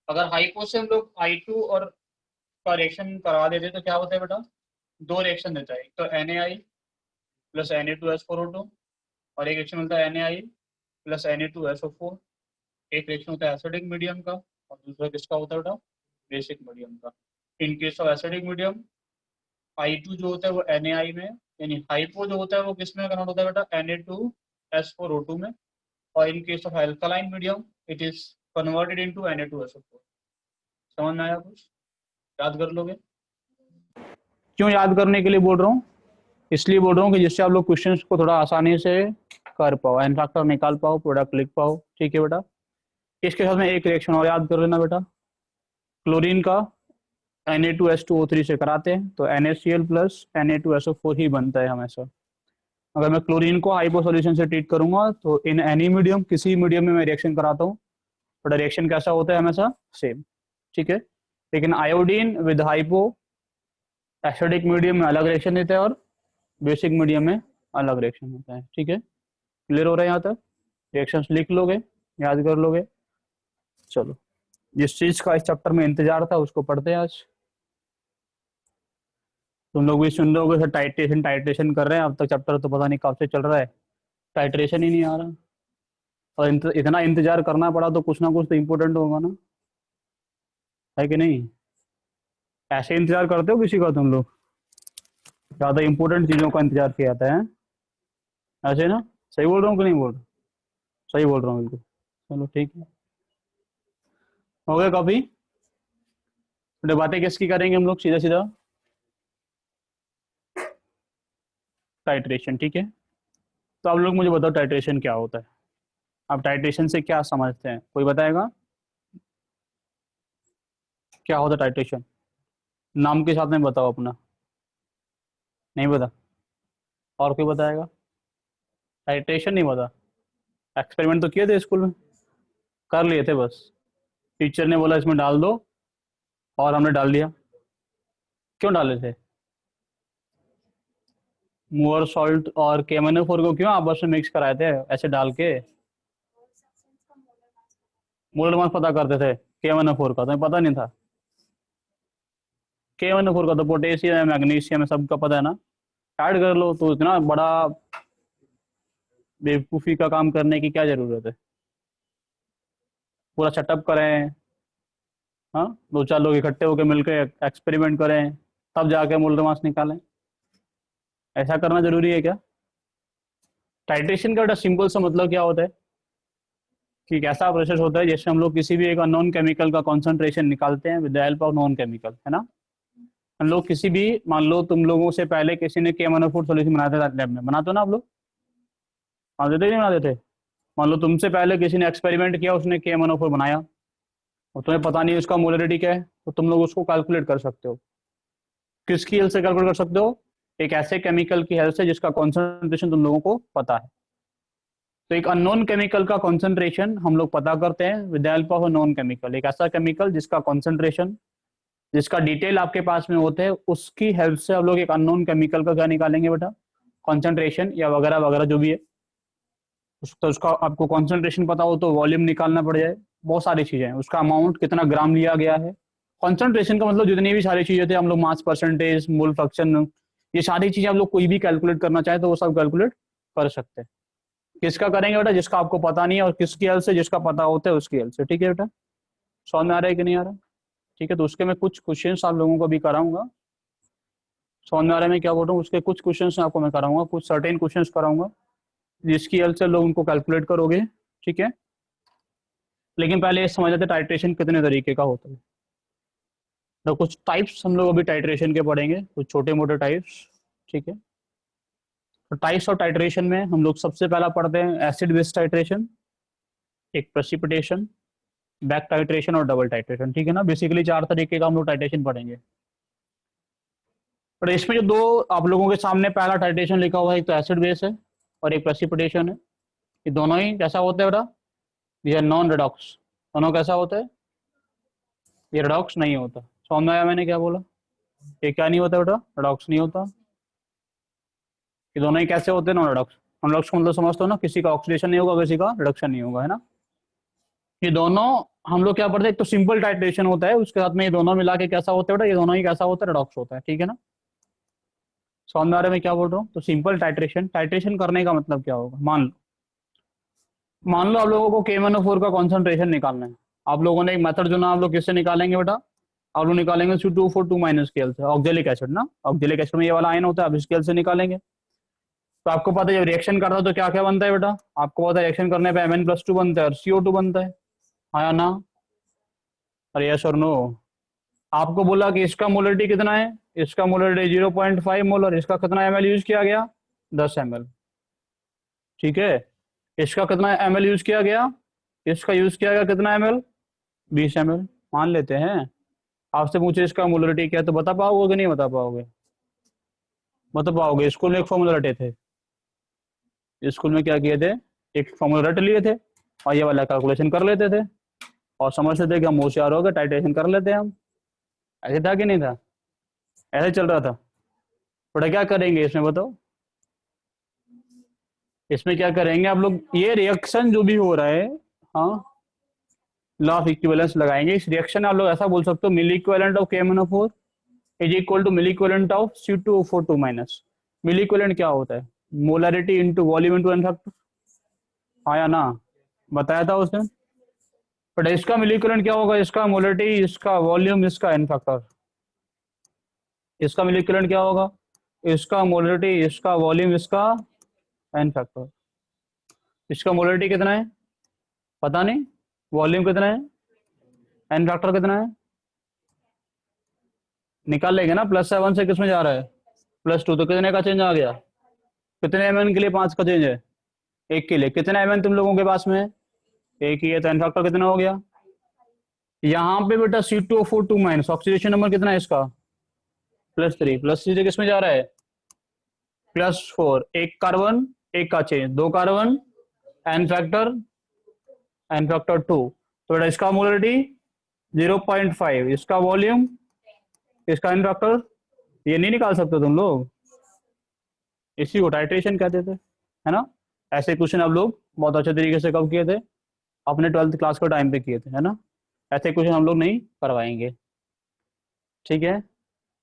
अगर हाइपो से हम लोग I2 और का रिएक्शन करा देते तो क्या होता है बेटा? दो रिएक्शन देता है, एक तो NaI प्लस Na2H4O2 और एक रिएक्शन मिलता है NaI प्लस Na2SO4। एक रिएक्शन होता है एसिडिक मीडियम का और दूसरा किसका होता है बेटा? बेसिक मीडियम का। In case of acidic medium I2 जो होता है वो NaI में, यानी हाइपो जो होता है वो किस में कन्वर्ट होता है बेटा? Na2S4O2 में। और in case of alkaline medium it is converted into Na2SO4। समझ में आया कुछ? याद कर लोगे? क्यों याद करने के लिए बोल रहा हूँ? इसलिए बोल रहा हूँ कि जिससे आप लोग क्वेश्चंस को थोड़ा आसानी से कर पाओ, एन फैक्टर निकाल पाओ, प्रोडक्ट लिख पाओ। ठीक है बेटा, इसके साथ में एक रिएक्शन और याद कर लेना बेटा। क्लोरीन का Na2H2O3 से कराते हैं तो NaCl प्लस Na2SO4 ही बनता है हमेशा। अगर मैं क्लोरीन को हाइपो सॉल्यूशन से ट्रीट करूंगा तो इन एनी मीडियम, किसी मीडियम में मैं रिएक्शन कराता हूँ, बट रिएक्शन कैसा होता है? हमेशा सेम। ठीक है, लेकिन iodine with hypo acidic medium में अलग रिएक्शन देता है और बेसिक मीडियम में अलग रिएक्शन होता है। ठीक है, क्लियर हो रहा है यहाँ तक? रिएक्शंस लिख लोगे, याद कर लोगे। चलो, जिस चीज का इस चैप्टर में इंतजार था उसको पढ़ते हैं आज। तुम लोग भी सुन रहे हो टाइट्रेशन टाइट्रेशन कर रहे हैं, अब तक चैप्टर तो पता नहीं कब से चल रहा है, टाइट्रेशन ही नहीं आ रहा। और इतना इंतजार करना पड़ा तो कुछ ना कुछ तो इम्पोर्टेंट होगा ना, है कि नहीं? ऐसे इंतजार करते हो किसी का तुम लोग? ज्यादा इंपॉर्टेंट चीजों का इंतजार किया जाता है ऐसे ना? सही बोल रहा हूँ कि नहीं बोल रहा? सही बोल रहा हूँ बिल्कुल। चलो ठीक है, हो गया कॉपी? तो बातें किसकी करेंगे हम लोग? सीधा सीधा टाइट्रेशन। ठीक है, तो आप लोग मुझे बताओ टाइट्रेशन क्या होता है? आप टाइट्रेशन से क्या समझते हैं? कोई बताएगा क्या होता है टाइट्रेशन? नाम के साथ में बताओ अपना। नहीं पता? और कोई बताएगा? टाइट्रेशन नहीं पता? एक्सपेरिमेंट तो किए थे स्कूल में, कर लिए थे बस। टीचर ने बोला इसमें डाल दो और हमने डाल दिया। क्यों डाले थे? मूवर सॉल्ट और KMnO4 को क्यों आपस में मिक्स कराए थे ऐसे डाल के? मोलर मास पता करते थे, KMnO4 का तो पता नहीं था। KMnO4 का तो पोटेशियम है, मैग्नीशियम है, सबका पता है ना। ऐड कर लो, तो इतना बड़ा बेवकूफ़ी का काम करने की क्या जरूरत है? पूरा सेटअप करें, हाँ, दो चार लोग इकट्ठे होकर मिलकर एक्सपेरिमेंट करें, तब जाके मोलर मास निकालें। ऐसा करना जरूरी है क्या? टाइट्रेशन का बेटा सिंपल सा मतलब क्या होता है कि एक ऐसा प्रोसेस होता है जैसे हम लोग किसी भी एक अननोन केमिकल का कॉन्सेंट्रेशन निकालते हैं with the help of non chemical, है ना? हम लोग किसी भी, मान लो तुम लोगों से पहले किसी ने KMnO4 सॉल्यूशन बनाया था लैब में, बनाते हो ना आप लोग? बनाते थे नहीं बनाते थे? मान लो तुमसे पहले किसी ने एक्सपेरिमेंट किया, उसने KMnO4 बनाया और तुम्हें पता नहीं उसका मोलरिटी क्या है, तो तुम लोग उसको कैलकुलेट कर सकते हो। किसकी हेल्प से कैलकुलेट कर सकते हो? एक ऐसे केमिकल की हेल्प से जिसका कॉन्सेंट्रेशन तुम लोगों को पता है। तो एक अननोन केमिकल का कॉन्सेंट्रेशन हम लोग पता करते हैं with the help of a non chemical. एक ऐसा केमिकल जिसका कॉन्सेंट्रेशन, जिसका डिटेल आपके पास में होते हैं, उसकी हेल्प से हम लोग एक अननोन केमिकल का क्या निकालेंगे बेटा? कॉन्सेंट्रेशन या वगैरह वगैरह जो भी है। तो उसका आपको कॉन्सेंट्रेशन पता हो तो वॉल्यूम निकालना पड़ जाए, बहुत सारी चीजें हैं, उसका अमाउंट कितना ग्राम लिया गया है। कॉन्सेंट्रेशन का मतलब जितनी भी सारी चीजें थे हम लोग, मास परसेंटेज, मोल फ्रैक्शन, ये सारी चीजें आप लोग कोई भी कैलकुलेट करना चाहे तो वो सब कैलकुलेट कर सकते हैं। किसका करेंगे बेटा? जिसका आपको पता नहीं है, और किसकी हेल्प से? जिसका पता होता है उसकी हेल्प से। ठीक है बेटा, समझ में आ रहा है कि नहीं आ रहा? ठीक है, तो उसके मैं कुछ क्वेश्चंस आप लोगों को भी कराऊंगा। समझ में आ रहा है मैं क्या बोल रहा हूँ? उसके कुछ क्वेश्चंस आपको मैं कराऊंगा, कुछ सर्टेन क्वेश्चंस कराऊंगा जिसकी हेल्प से लोग उनको कैलकुलेट करोगे। ठीक है, लेकिन पहले ये समझ लेते टाइट्रेशन कितने तरीके का होता है। तो कुछ टाइप्स हम लोग अभी टाइट्रेशन के पढ़ेंगे, कुछ छोटे मोटे टाइप्स। ठीक है, तो टाइप्स ऑफ टाइट्रेशन में हम लोग सबसे पहला पढ़ते हैं एसिड बेस टाइट्रेशन, एक प्रेसिपिटेशन, बैक टाइट्रेशन और डबल टाइट्रेशन। ठीक है ना, बेसिकली चार तरीके का हम लोग टाइट्रेशन पढ़ेंगे। पर इसमें जो दो आप लोगों के सामने पहला टाइट्रेशन लिखा हुआ है, एक तो एसिड बेस है और एक प्रेसिपिटेशन है। ये दोनों ही कैसा होता है बेटा? ये नॉन रिडॉक्स। दोनों कैसा होता है? ये रिडॉक्स नहीं होता। समझ में आया मैंने क्या बोला? ये क्या नहीं होता बेटा? रिडॉक्स नहीं होता। ये दोनों ही कैसे होते हैं? Non redox. नॉन रिडॉक्स का मतलब समझते हो ना, किसी का ऑक्सीडेशन नहीं होगा, किसी का रिडक्शन नहीं होगा, है ना। ये दोनों हम लोग क्या पढ़ते हैं, एक तो सिंपल टाइट्रेशन होता है, उसके साथ में ये दोनों मिला के कैसा होता है बेटा? ये दोनों ही कैसा होता है? रिडॉक्स होता है, ठीक है ना। समझ में आ रहा है मैं क्या बोल रहा हूँ? तो सिंपल टाइट्रेशन, टाइट्रेशन करने का मतलब क्या होगा? मान लो आप लोगों को KMnO4 का कॉन्सेंट्रेशन निकालना है। आप लोगों ने एक मेथड जो ना, आप लोग किससे निकालेंगे बेटा? आप लोग निकालेंगे C2O4 स्केल से, ऑक्जेलिक एसिड ना। ऑक्जेलिक एसिड में ये वाला आयन होता है, आप स्केल से निकालेंगे। तो आपको पता है जब रिएक्शन कर रहा है तो क्या क्या बनता है बेटा? आपको पता है रिएक्शन करने पे Mn+2 बनता है और CO2 बनता है, हाँ या ना? अरे यस और नो? आपको बोला कि इसका मोलरिटी कितना है, इसका मोलरिटी 0.5 मोल, और इसका कितना ml यूज किया गया? 10 ml। ठीक है, इसका कितना ml यूज किया गया? इसका यूज किया गया कितना ml? 20 ml। मान लेते हैं आपसे पूछे इसका मोलरिटी क्या है, तो बता पाओगे कि नहीं बता पाओगे? बता पाओगे। स्कूल में एक फॉर्मूला रटे थे, स्कूल में क्या किए थे, एक फॉर्मूला रट लिए थे और ये वाला कैलकुलेशन कर लेते थे और समझते थे कि हम होशियार हो गए, टाइट्रेशन कर लेते हैं हम। ऐसे था कि नहीं था? ऐसे चल रहा था। थोड़ा क्या करेंगे इसमें बताओ? इसमें क्या करेंगे आप लोग, ये रिएक्शन जो भी हो रहा है, हाँ, लॉ ऑफ इक्विवेलेंस लगाएंगे। इस रिएक्शन आप लोग ऐसा बोल सकते हो, mil equivalent of KMnO4 is equal to mil equivalent of C2O4 mil equivalent क्या होता है? Molarity into volume into n factor, हाँ या ना? बताया था उसने। बट इसका मिल इक्विवेलेंट क्या होगा? इसका मोलरिटी, इसका वॉल्यूम, इसका एन फैक्टर। इसका मिल इक्विवेलेंट क्या होगा? इसका मोलरिटी, इसका वॉल्यूम, इसका एन फैक्टर। इसका मोलरिटी कितना है पता नहीं, वॉल्यूम कितना है, एन फैक्टर कितना है, निकाल लेंगे ना। +7 से किसमें जा रहा है? +2, तो कितने का चेंज आ गया? कितने mn के लिए 5 का चेंज है? एक के लिए। कितने mn तुम लोगों के पास में है? एक ही है, तो एन फैक्टर कितना हो गया? यहाँ पे बेटा C2O4 ऑक्सीडेशन नंबर कितना है इसका? +3। +3 से किसमें जा रहा है? +4। एक कार्बन, एक का चेंज, दो कार्बन, एन फैक्टर 2। तो बेटा इसका मोलरिटी 0.5, इसका वॉल्यूम, इसका एन फैक्टर। ये नहीं निकाल सकते तुम लोग? इसी को टाइट्रेशन कहते थे, है ना। ऐसे क्वेश्चन आप लोग बहुत अच्छे तरीके से कब किए थे? अपने 12th क्लास के टाइम पे किए थे, है ना। ऐसे क्वेश्चन हम लोग नहीं करवाएंगे, ठीक है।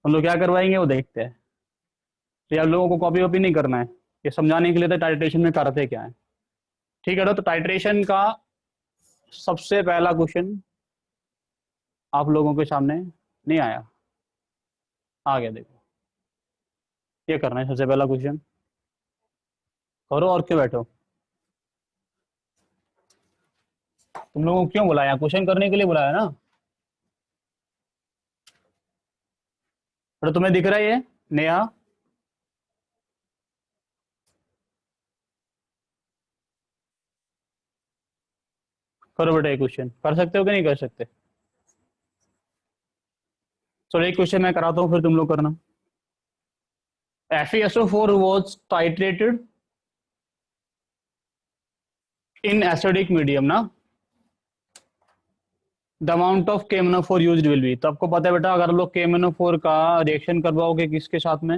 हम लोग क्या करवाएंगे वो देखते हैं। तो आप लोगों को कॉपी वॉपी नहीं करना है, ये समझाने के लिए तो टाइट्रेशन में करते क्या है, ठीक है। तो टाइट्रेशन का सबसे पहला क्वेश्चन आप लोगों के सामने नहीं आया, आ गया देखो। ये करना है सबसे पहला क्वेश्चन, करो और क्यों बैठो? तुम लोगों को क्यों बुलाया? क्वेश्चन करने के लिए बुलाया ना। तो तुम्हें दिख रहा है ये नेहा? करो बेटा, ये क्वेश्चन कर सकते हो कि नहीं कर सकते? चलो एक क्वेश्चन मैं कराता हूँ, फिर तुम लोग करना। FeSO4 was titrated in acidic medium ना, the amount of KMnO4 used will be. तो आपको पता है बेटा, अगर हम लोग KMnO4 का रिएक्शन करवाओगे किसके साथ में?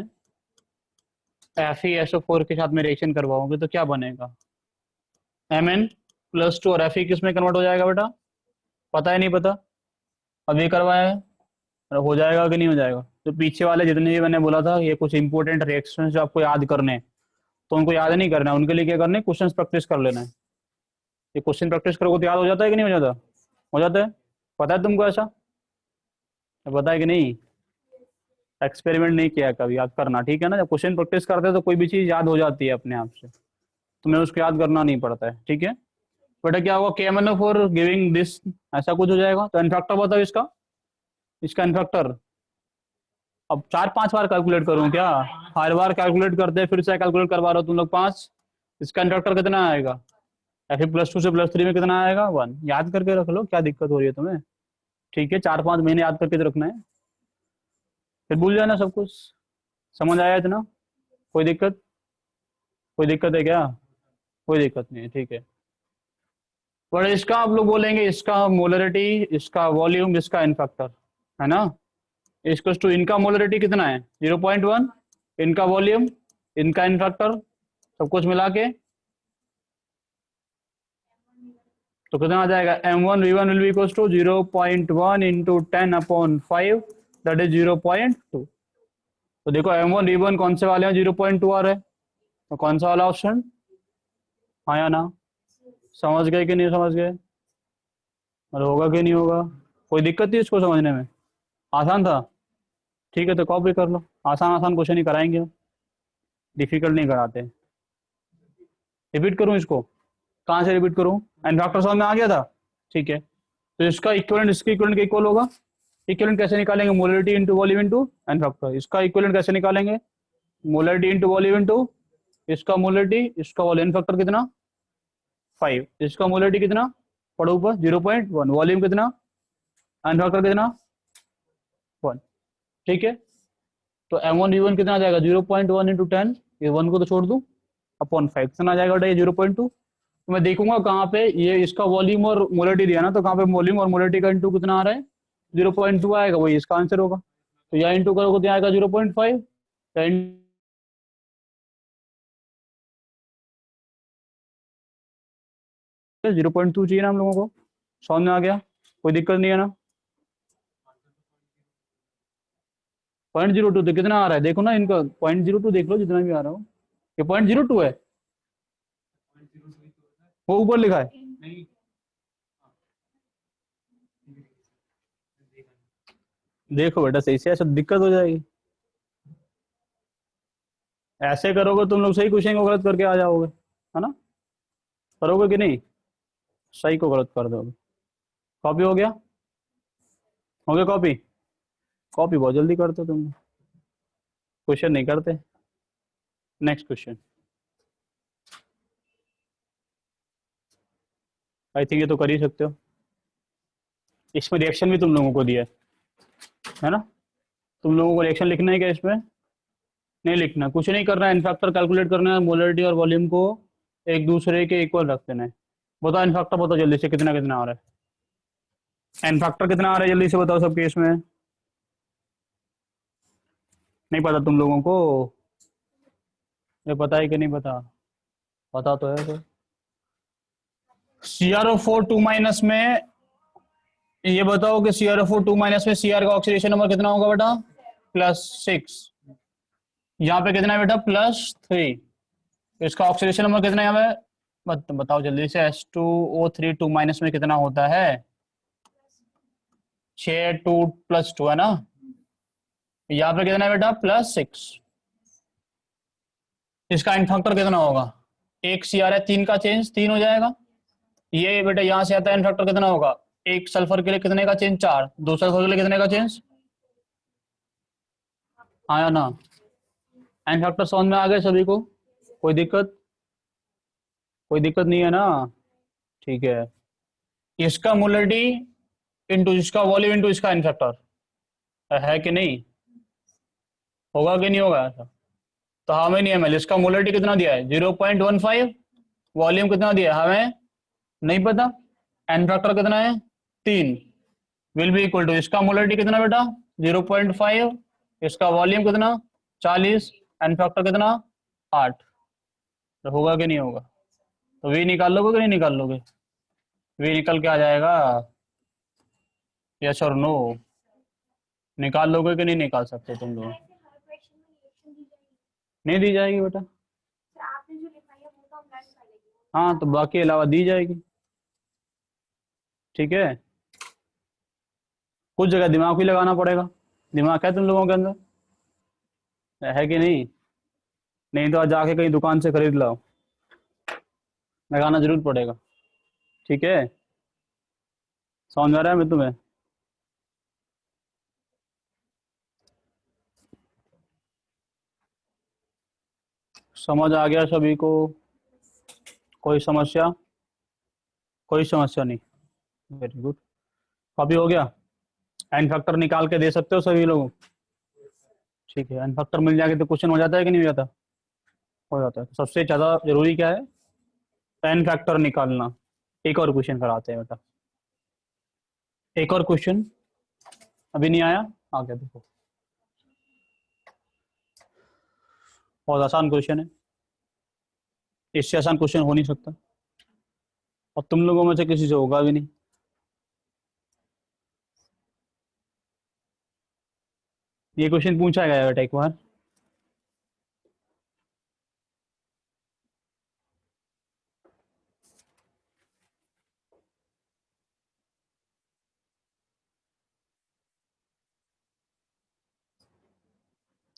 FeSO4 के साथ में रिएक्शन करवाओगे तो क्या बनेगा? Mn+2। और Fe किस में कन्वर्ट हो जाएगा बेटा? पता है नहीं पता? अभी करवाया है, और हो जाएगा कि नहीं हो जाएगा? तो पीछे वाले जितने भी मैंने बोला था, ये कुछ इंपॉर्टेंट रिएक्शन जो आपको याद करने हैं, तो उनको याद नहीं करना है, उनके लिए क्या करना है, क्वेश्चन प्रैक्टिस कर लेना है। ये क्वेश्चन प्रैक्टिस करोगे तो याद हो जाता है कि नहीं हो जाता? हो जाता है। पता है तुमको ऐसा? पता है कि नहीं? एक्सपेरिमेंट नहीं किया कभी, याद करना, ठीक है ना। जब क्वेश्चन प्रैक्टिस करते हैं तो कोई भी चीज याद हो जाती है अपने आप से, तुम्हें उसको याद करना नहीं पड़ता है, ठीक है। बेटा क्या होगा, KMnO4 गिविंग दिस, ऐसा कुछ हो जाएगा। तो इनफैक्टर बताओ इसका, इसका इनफैक्टर। अब 4-5 बार कैलकुलेट करूं क्या? हर बार कैलकुलेट करते हैं, फिर से कैलकुलेट करवा रहे हो तुम लोग 5। इसका इनफैक्टर कितना आएगा? Fe+2 से +3 में कितना आएगा? 1। याद करके रख लो, क्या दिक्कत हो रही है तुम्हें? ठीक है, 4-5 महीने याद करके तो रखना है, फिर भूल जाना सब कुछ। समझ आया इतना? कोई दिक्कत? कोई दिक्कत है क्या? कोई दिक्कत नहीं है, ठीक है। और इसका आप लोग बोलेंगे इसका मोलरिटी, इसका वॉल्यूम, इसका इन फैक्टर, है ना। इसको टू इनका मोलरिटी कितना है 0.1, इनका वॉल्यूम, इनका इन फैक्टर, सब कुछ मिला के तो कितना आ जाएगा m1v1 will be equals to 0.1 into 10/5 that is 0.2। तो देखो m1v1 कौन से वाले हैं 0.2 आ रहे हैं, तो कौन सा वाला ऑप्शन, हाँ या ना। समझ गए कि नहीं समझ गए, और होगा कि नहीं होगा, कोई दिक्कत थी इसको समझने में, आसान था। ठीक है तो कॉपी कर लो, आसान आसान क्वेश्चन ही कराएंगे हम, डिफिकल्ट नहीं कराते। रिपीट करूं इसको, कहाँ से रिपीट करूं, एन फैक्टर समझ में आ गया था। ठीक है तो इसका इक्विवेलेंट इसके इक्विवेलेंट के इक्वल होगा। इक्विवेलेंट कैसे निकालेंगे, molarity into volume into n factor. इसका इक्विवेलेंट कैसे निकालेंगे, मोलरिटी इनटू वॉल्यूम इनटू इसका मोलरिटी, इसका वॉल्यूम, एन फैक्टर कितना 5, इसका मोलरिटी कितना पढ़ो ऊपर 0.1, वॉल्यूम कितना, एन फैक्टर कितना 1। ठीक है तो m1v1 कितना आ जाएगा 0.1 इंटू 10, ये 1 को तो छोड़ दूं, अपॉन 5 कितना आ जाएगा बेटा ये 0.2। तो मैं देखूंगा कहाँ पे ये इसका वॉल्यूम और मोलरिटी दिया ना, तो कहाँ पे वॉल्यूम और मोलरिटी का इंटू कितना आ रहा है 0.2 आएगा, वही इसका आंसर होगा। तो या इंटू करोगे तो आएगा 0.5 या 0.2 चाहिए ना हम लोगों को, समझ में आ गया, कोई दिक्कत नहीं है ना। 0.02 तो कितना आ रहा है देखो ना, इनका 0.02 देख लो जितना भी आ रहा हो, ये 0.02 है, वो ऊपर लिखा है। देखो बेटा सही से, ऐसा दिक्कत हो जाएगी, ऐसे करोगे तुम लोग सही क्वेश्चन को गलत करके आ जाओगे, है ना, करोगे कि नहीं, सही को गलत कर दोगे। कॉपी हो गया कॉपी, कॉपी बहुत जल्दी करते हो तुम, क्वेश्चन नहीं करते। नेक्स्ट क्वेश्चन, आई थिंक ये तो कर ही सकते हो, इसमें रिएक्शन भी तुम लोगों को दिया है ना, तुम लोगों को रिएक्शन लिखना है क्या इसमें, नहीं लिखना, कुछ नहीं करना है, इन फैक्टर कैलकुलेट करना है, मोलरिटी और वॉल्यूम को एक दूसरे के इक्वल रख देना है। बताओ इन फैक्टर बताओ जल्दी से कितना कितना आ रहा है, इन फैक्टर कितना आ रहा है जल्दी से बताओ सब केस में, नहीं पता तुम लोगों को, ये पता है कि नहीं पता, पता तो है तो। CrO4 2- में ये बताओ कि CrO4 2- में Cr का ऑक्सीडेशन नंबर कितना होगा बेटा +6, यहाँ पे कितना है बेटा +3, इसका ऑक्सीडेशन नंबर कितना है यहाँ पे बताओ जल्दी से, H2O3 2- में कितना होता है 6, 2 + 2 है ना, यहाँ पे कितना है बेटा +6, इसका इन फैक्टर कितना होगा, एक Cr है 3 का चेंज 3 हो जाएगा, ये बेटा यहाँ से आता है इन फैक्टर कितना होगा, एक सल्फर के लिए कितने का चेंज 4, दो सल्फर के लिए कितने का चेंज, आया ना, एन फैक्टर समझ में आ गए सभी को, कोई दिक्कत, कोई दिक्कत नहीं है ना। ठीक है इसका मोलरिटी इंटू इसका वॉल्यूम इंटू इसका इन फैक्टर है कि नहीं, होगा कि नहीं होगा ऐसा, तो हमें नहीं, हमें इसका मोलरिटी कितना दिया है 0.15, वॉल्यूम कितना दिया है हमें नहीं पता, एन फैक्टर कितना है 3, विल बी इक्वल टू इसका मोलरिटी कितना बेटा 0.5, इसका वॉल्यूम कितना 40, एन फैक्टर कितना 8, तो होगा कि नहीं होगा, तो वी निकाल लोगे कि नहीं निकाल लोगे, वी निकल के आ जाएगा, यस और नो, निकाल लोगे कि नहीं निकाल सकते तुम लोग, नहीं दी जाएगी बेटा, हाँ तो बाकी अलावा दी जाएगी। ठीक है कुछ जगह दिमाग भी लगाना पड़ेगा, दिमाग है तुम लोगों के अंदर, है कि नहीं, नहीं तो आज जाके कहीं दुकान से खरीद लाओ, लगाना जरूर पड़ेगा। ठीक है समझ में आ रहा है मैं तुम्हें, समझ आ गया सभी को, कोई समस्या, कोई समस्या नहीं, वेरी गुड, कॉपी हो गया, एन फैक्टर निकाल के दे सकते हो सभी लोग। ठीक है एन फैक्टर मिल जाएगा तो क्वेश्चन हो जाता है कि नहीं हो जाता, हो जाता है, तो सबसे ज़्यादा जरूरी क्या है एन फैक्टर निकालना, एक और क्वेश्चन कराते हैं बेटा, एक और क्वेश्चन। अभी नहीं आया, आ गया देखो। बहुत आसान क्वेश्चन है, इससे आसान क्वेश्चन हो नहीं सकता, और तुम लोगों में से किसी से होगा भी नहीं। ये क्वेश्चन पूछा गया बेटा एक बार।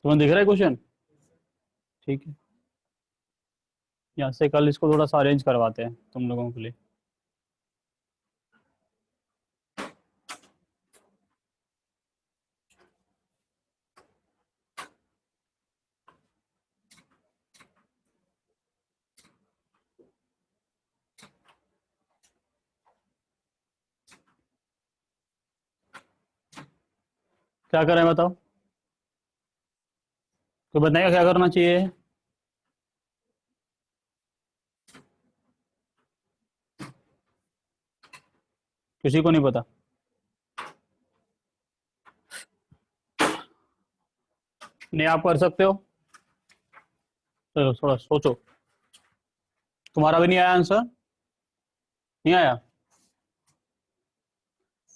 तुम्हें दिख रहा है क्वेश्चन? ठीक है, यहाँ से कल इसको थोड़ा सा अरेंज करवाते हैं तुम लोगों के लिए। क्या करें बताओ, तो बताएगा क्या करना चाहिए? किसी को नहीं पता? नहीं, आप कर सकते हो, चलो थोड़ा सोचो। तुम्हारा भी नहीं आया आंसर? नहीं आया?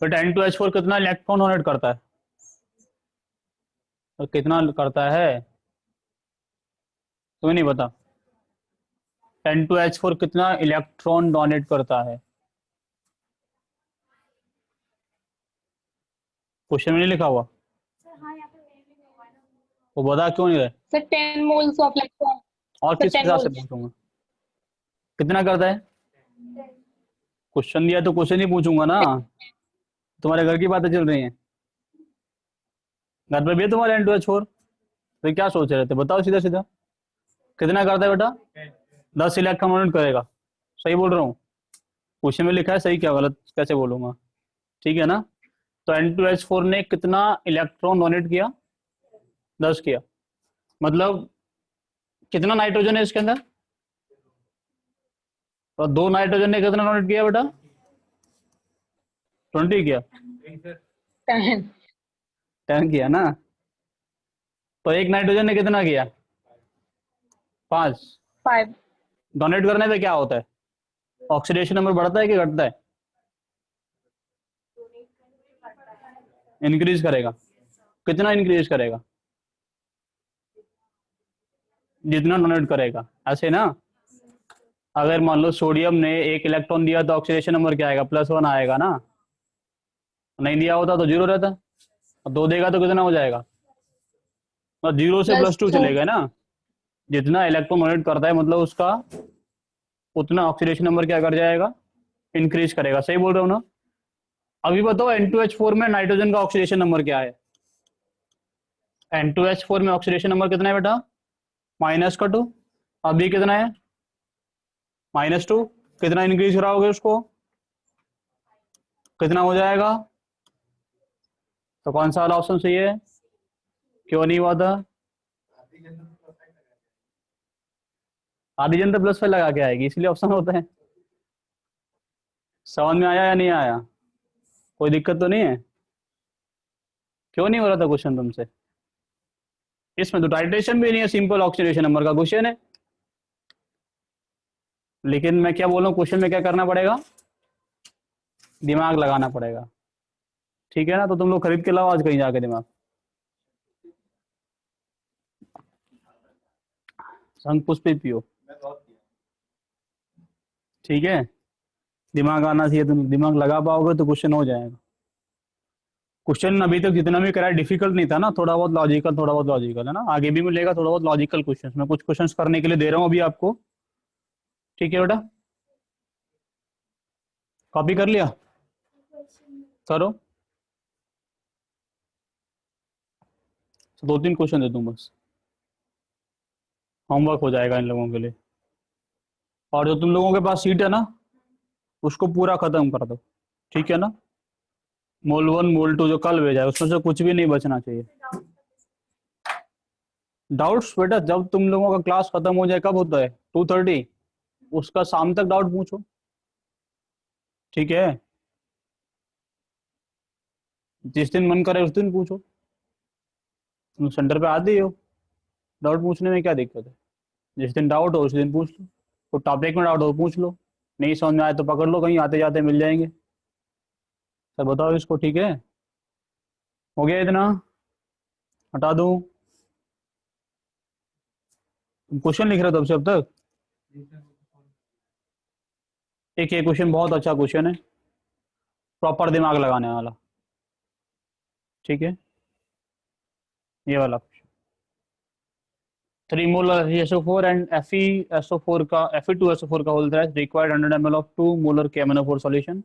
बट N2H4 कितना इलेक्ट्रॉन डोनेट करता है? और कितना करता है तुम्हें नहीं पता? N2H4 कितना इलेक्ट्रॉन डोनेट करता है? क्वेश्चन में नहीं लिखा हुआ? वो बता क्यों नहीं रहे? Sir 10 moles of electron. और सर, किसके 10 हिसाब से मोल्स। पूछूंगा? कितना करता है? क्वेश्चन दिया तो क्वेश्चन ही पूछूंगा ना, तुम्हारे घर की बातें चल रही हैं? घर पे भी है तुम्हारे N2H4? तो क्या सोच रहे थे, बताओ सीधा सीधा। कितना करता है बेटा? 10 इलेक्ट्रॉन डोनेट करेगा, सही बोल रहा हूँ? क्वेश्चन में लिखा है, सही क्या गलत कैसे बोलूंगा? ठीक है ना? तो N2H4 ने कितना इलेक्ट्रॉन डोनेट किया? 10 किया। मतलब कितना नाइट्रोजन है इसके अंदर? और 2 नाइट्रोजन ने कितना डोनेट किया बेटा? 20 किया? 10। 10 किया ना? तो एक नाइट्रोजन ने कितना किया? 5। 5। डोनेट करने पे क्या होता है? ऑक्सीडेशन नंबर बढ़ता है कि घटता है? इंक्रीज करेगा। कितना इंक्रीज करेगा? जितना डोनेट करेगा, ऐसे ना? अगर मान लो सोडियम ने 1 इलेक्ट्रॉन दिया तो ऑक्सीडेशन नंबर क्या आएगा? +1 आएगा ना? नहीं दिया होता तो 0 रहता, और 2 देगा तो कितना हो जाएगा? और 0 से +2 +2। चलेगा ना? जितना इलेक्ट्रॉन डोनेट करता है मतलब उसका उतना ऑक्सीडेशन नंबर क्या कर जाएगा? इंक्रीज करेगा, सही बोल रहे हो ना? अभी बताओ N2H4 में नाइट्रोजन का ऑक्सीडेशन नंबर क्या है? N2H4 में ऑक्सीडेशन नंबर कितना है बेटा? -2। अभी कितना है? -2। कितना इंक्रीज कराओगे उसको? कितना हो जाएगा? तो कौन सा वाला ऑप्शन सही है? क्यों नहीं हुआ था? आधी जनता +5 लगा के आएगी, इसलिए ऑप्शन होता है। समझ में आया या नहीं आया? कोई दिक्कत तो नहीं है? क्यों नहीं हो रहा था क्वेश्चन तुमसे? इसमें तो टाइट्रेशन भी नहीं है, सिंपल ऑक्सीडेशन नंबर का क्वेश्चन है। लेकिन मैं क्या बोल रहा हूँ, क्वेश्चन में क्या करना पड़ेगा? दिमाग लगाना पड़ेगा, ठीक है ना? तो तुम लोग खरीद के लाओ आज कहीं जाके दिमाग। संग पुष्पी पियो, ठीक है? दिमाग आना चाहिए, तुम दिमाग लगा पाओगे तो क्वेश्चन हो जाएगा। क्वेश्चन अभी तक जितना भी करा डिफिकल्ट नहीं था ना, थोड़ा बहुत लॉजिकल, थोड़ा बहुत लॉजिकल है ना? आगे भी मिलेगा थोड़ा बहुत लॉजिकल क्वेश्चन, मैं कुछ क्वेश्चंस करने के लिए दे रहा हूँ अभी आपको, ठीक है बेटा? कॉपी कर लिया? करो। तो 2-3 क्वेश्चन दे दूँ बस, होमवर्क हो जाएगा इन लोगों के लिए। और जो तुम लोगों के पास सीट है ना, उसको पूरा खत्म कर दो, ठीक है ना? मोल 1 मोल 2 जो कल भेजा है उसमें से कुछ भी नहीं बचना चाहिए। डाउट्स बेटा जब तुम लोगों का क्लास खत्म हो जाए, कब होता है? 2:30, उसका शाम तक डाउट पूछो। ठीक है, जिस दिन मन करे उस दिन पूछो, तुम सेंटर पे आते ही हो, डाउट पूछने में क्या दिक्कत है। जिस दिन डाउट हो उस दिन पूछ लो, तो टॉपिक में डाउट हो पूछ लो, नहीं समझ में आए तो पकड़ लो, कहीं आते जाते मिल जाएंगे। सर बताओ इसको, ठीक है, हो गया इतना, हटा दूं? तुम क्वेश्चन लिख रहे हो तब से अब तक। एक ये क्वेश्चन बहुत अच्छा क्वेश्चन है, प्रॉपर दिमाग लगाने वाला, ठीक है, ये वाला। 3 molar FeSO4 and FeSO4 का Fe2SO4 का whole thresh required 100 ml of 2 molar KMnO4 solution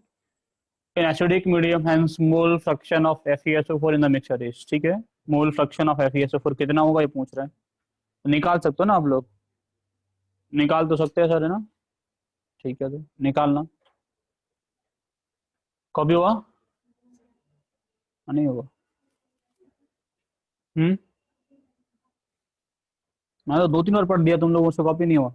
in acidic medium, hence mole fraction of FeSO4 in the mixture is, ठीक है, मोल फ्रैक्शन ऑफ FeSO4 कितना होगा ये पूछ रहा है, तो निकाल सकते हो ना आप लोग, निकाल तो सकते हैं सर, है ना, ठीक है, तो निकालना कभी हुआ, नहीं होगा। मैं तो 2-3 बार पढ़ दिया, तुम लोगों से कॉपी नहीं हुआ।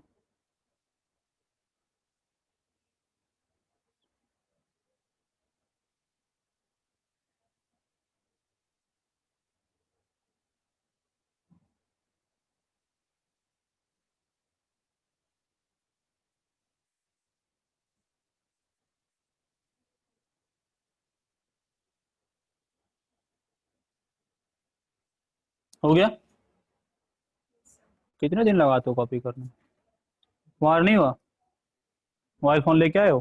हो गया, कितने दिन लगाते हो कॉपी करने, तुम्हारा नहीं हुआ, मोबाइल फोन लेके आए हो,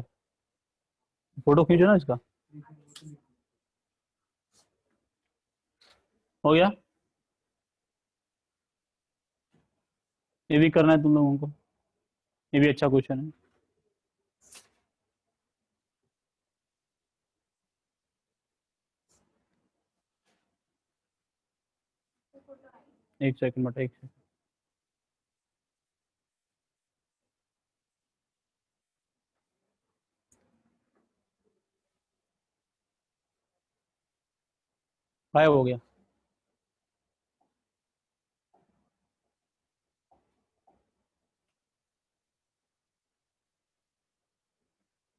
फोटो खींचो ना इसका, हो गया, ये भी करना है तुम लोगों को, ये भी अच्छा क्वेश्चन है। एक सेकंड बट एक सेकंड, गायब हो गया,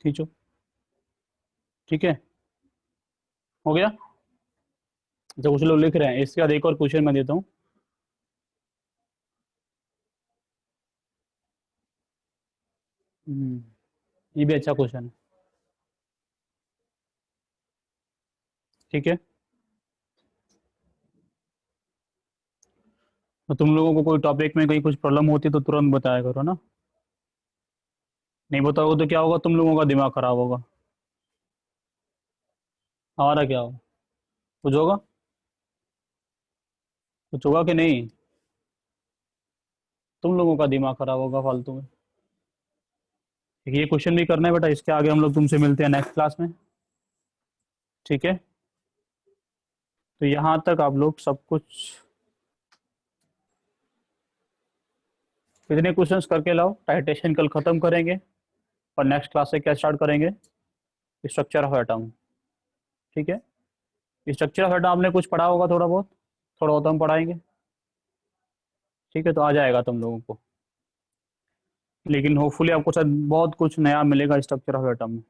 खींचो, ठीक है, हो गया। अच्छा कुछ लोग लिख रहे हैं, इसके बाद एक और क्वेश्चन मैं देता हूँ, ये भी अच्छा क्वेश्चन है, ठीक है, तो तुम लोगों को कोई टॉपिक में कहीं कुछ प्रॉब्लम होती है तो तुरंत बताया करो ना, नहीं बताओगे तो क्या होगा, तुम लोगों का दिमाग खराब होगा, हमारा क्या होगा, कुछ होगा, कुछ होगा कि नहीं, तुम लोगों का दिमाग खराब होगा फालतू में। ठीक है, ये क्वेश्चन भी करना है बेटा, इसके आगे हम लोग तुमसे मिलते हैं नेक्स्ट क्लास में, ठीक है, तो यहाँ तक आप लोग सब कुछ कितने क्वेश्चंस करके लाओ, टाइटेशन कल खत्म करेंगे और नेक्स्ट क्लास से क्या स्टार्ट करेंगे, स्ट्रक्चर ऑफ एटम, ठीक है, स्ट्रक्चर ऑफ एटम आपने कुछ पढ़ा होगा थोड़ा बहुत हम पढ़ाएंगे, ठीक है, तो आ जाएगा तुम लोगों को, लेकिन होपफुली आपको शायद बहुत कुछ नया मिलेगा स्ट्रक्चर ऑफ एटम में।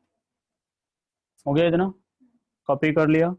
हो गया इतना, कॉपी कर लिया।